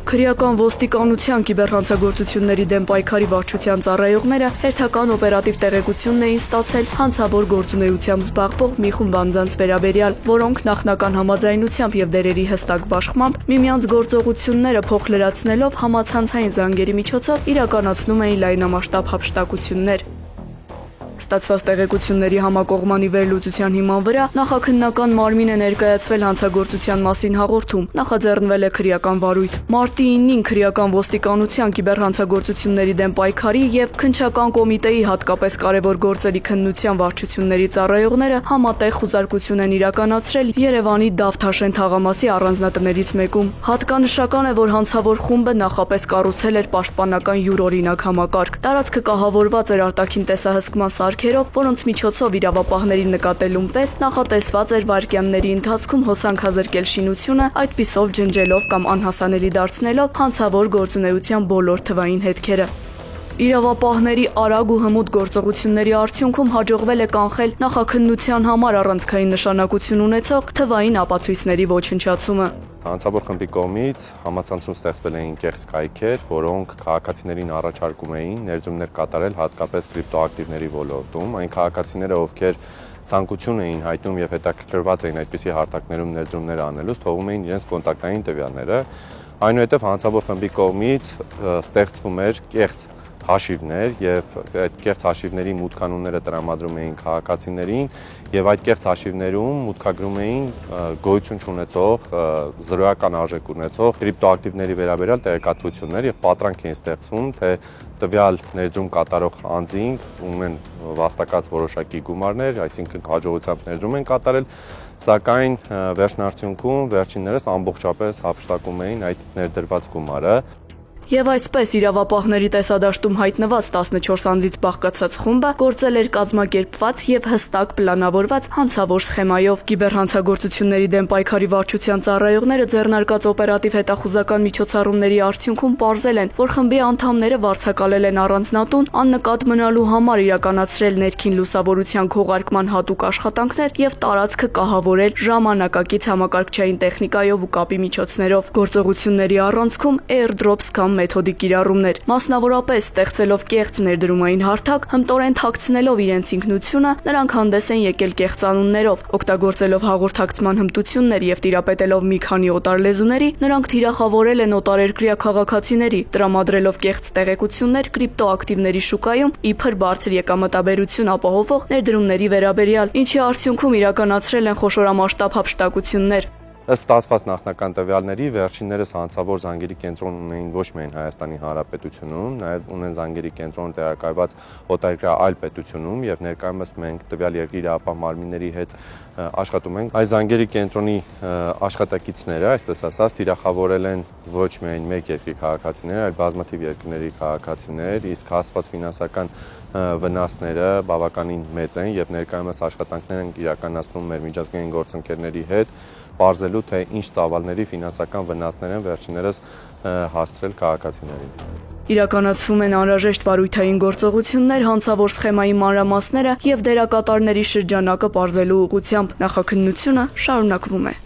Քրեական ոստիկանության կիբերհանցագործությունների դեմ պայքարի վարչության ծառայողները հերթական օպերատիվ տեղեկությունն էին ստացել հանցավոր գործունեությամբ զբաղվող մի խումբ անձանց վերաբերյալ, որոնք նախնական համաձայնությամբ եւ դերերի հստակ բաշխմամբ միմյանց գործողությունները փոխլրացնելով համացանցային զանգերի միջոցով իրականացնում էին լայնամասշտաբ հափշտակություններ։ Ստացված տեղեկությունների համակողմանի վերլուծության հիման վրա նախաքննական մարմին է ներկայացվել հանցագործության մասին հաղորդում, նախաձեռնվել է քրեական վարույթ։ Մարտի 9-ին քրեական ոստիկանության կիբերհանցագործությունների դեմ պայքարի եւ քննչական կոմիտեի հատկապես կարևոր գործերի քննության վարչությունների ծառայողները համատեղ խուզարկություն են իրականացրել Երևանի Դավթաշեն թաղամասի առանձնատներից մեկում։ Հատկանշական է, որ հանցավոր խումբը նախապես կառուցել էր պաշտպանական յուրօրինակ համակարգ։ Տարածքը կահավորված էր արտաքին տեսահսկման սարքերով, որոնց միջոցով իրավապահներին նկատելուն պես նախատեսված էր վայրկյանների ընթացքում հոսանքազրկել շինությունը, այդպիսով ջնջելով կամ անհասանելի դարձնելով հանցավոր գործունեության բոլոր թվային հետքերը։ Իրավապահների արագ ու հմուտ գործողությունների արդյունքում հաջողվել է կանխել նախաքննության համար առանցքային նշանակություն ունեցող թվային ապացույցների ոչնչացումը։ Հանցավոր խմբի կողմից համացանցում ստեղծվել էին կեղծ կայքեր, որոնք քաղաքացիներին առաջարկում էին ներդրումներ կատարել հատկապես կրիպտոակտիվների ոլորտում, այն քաղաքացիները, ովքեր ցանկություն էին հայտնում եւ հետաքրքրված էին այդպիսի հարթակներում ներդրումներ անելուց, թողում էին իրենց կոնտակտային տվյալները, այնուհետև հանցավոր խմբի կողմից ստեղծվում էր կեղծ հաշիվներ եւ այդ կեղծ հաշիվների մուտքանունները տրամադրում էին քաղաքացիներին եւ այդ կեղծ հաշիվներում մուտքագրում էին գոյություն չունեցող զրոյական արժեք ունեցող կրիպտոակտիվների վերաբերյալ տեղեկատվություններ եւ պատրանք էին ստեղծվում, թե տվյալ ներդրում կատարող անձին ունեն վաստակած որոշակի գումարներ, այսինքն հաջողությամբ ներդրում են կատարել, սակայն վերջնարդյունքում վերջիններս ամբողջապես հափշտակում էին այդ ներդրված գումարը։ Եվ այսպես իրավապահների տեսադաշտում հայտնված 14 անձից բաղկացած խումբը գործել էր կազմակերպված եւ հստակ պլանավորված հանցավոր սխեմայով։ Կիբերհանցագործությունների դեմ պայքարի վարչության ծառայողները ձեռնարկած օպերատիվ հետախուզական միջոցառումների արդյունքում պարզել են, որ խմբի անդամները վարձակալել են առանձնատուն, աննկատ մնալու համար իրականացրել ներքին լուսավորության քողարկման հատուկ աշխատանքներ եւ տարածքը կահավորել ժամանակակից համակարգչային տեխնիկայով ու կապի միջոցներով։ Գործողությունների առանցքում airdrops կամ մեթոդիկ կիրառումներ, մասնավորապես ստեղծելով կեղծ ներդրումային հարթակ, հմտորեն թաքցնելով իրենց ինքնությունը, նրանք հանդես են եկել կեղծանուններով, օգտագործելով հաղորդակցման հմտություններ եւ տիրապետելով մի քանի օտար լեզուների, նրանք թիրախավորել են օտարերկրյա քաղաքացիների, տրամադրելով կեղծ տեղեկություններ կրիպտոակտիվների շուկայում իբր բարձր եկամտաբերություն ապահովող ներդրումների վերաբերյալ, ինչի արդյունքում իրականացրել են խոշորամասշտաբ հափշտակություններ։ Ըստ ստացված նախնական տվյալների վերջիններս հանցավոր զանգերի կենտրոն ունեն ոչ միայն Հայաստանի Հանրապետությունում, նաև ունեն զանգերի կենտրոն տեղակայված օտարերկրյա այլ պետությունում եւ ներկայումս մենք տվյալ երկրի իրավապահ մարմինների հետ աշխատում ենք։ Այս զանգերի կենտրոնի աշխատակիցները, այսպես ասած, թիրախավորել են ոչ միայն մեկ երկրի քաղաքացիներ, այլ բազմաթիվ երկրների քաղաքացիներ, իսկ հասցված ֆինանսական վնասները բավականին մեծ են եւ ներկայումս աշխատանքներ են իրականացնում մեր միջազգային գործընկերների հետ պարզելու թե ինչ ծավալների ֆինանսական վնասներ են վերջիններս հասցրել քաղաքացիներին։ Իրականացվում են անհրաժեշտ վարույթային գործողություններ հանցավոր սխեմայի մանրամասները եւ դերակատարների շրջանակը պարզելու ուղղությամբ։ Նախաքննությունը շարունակվում է։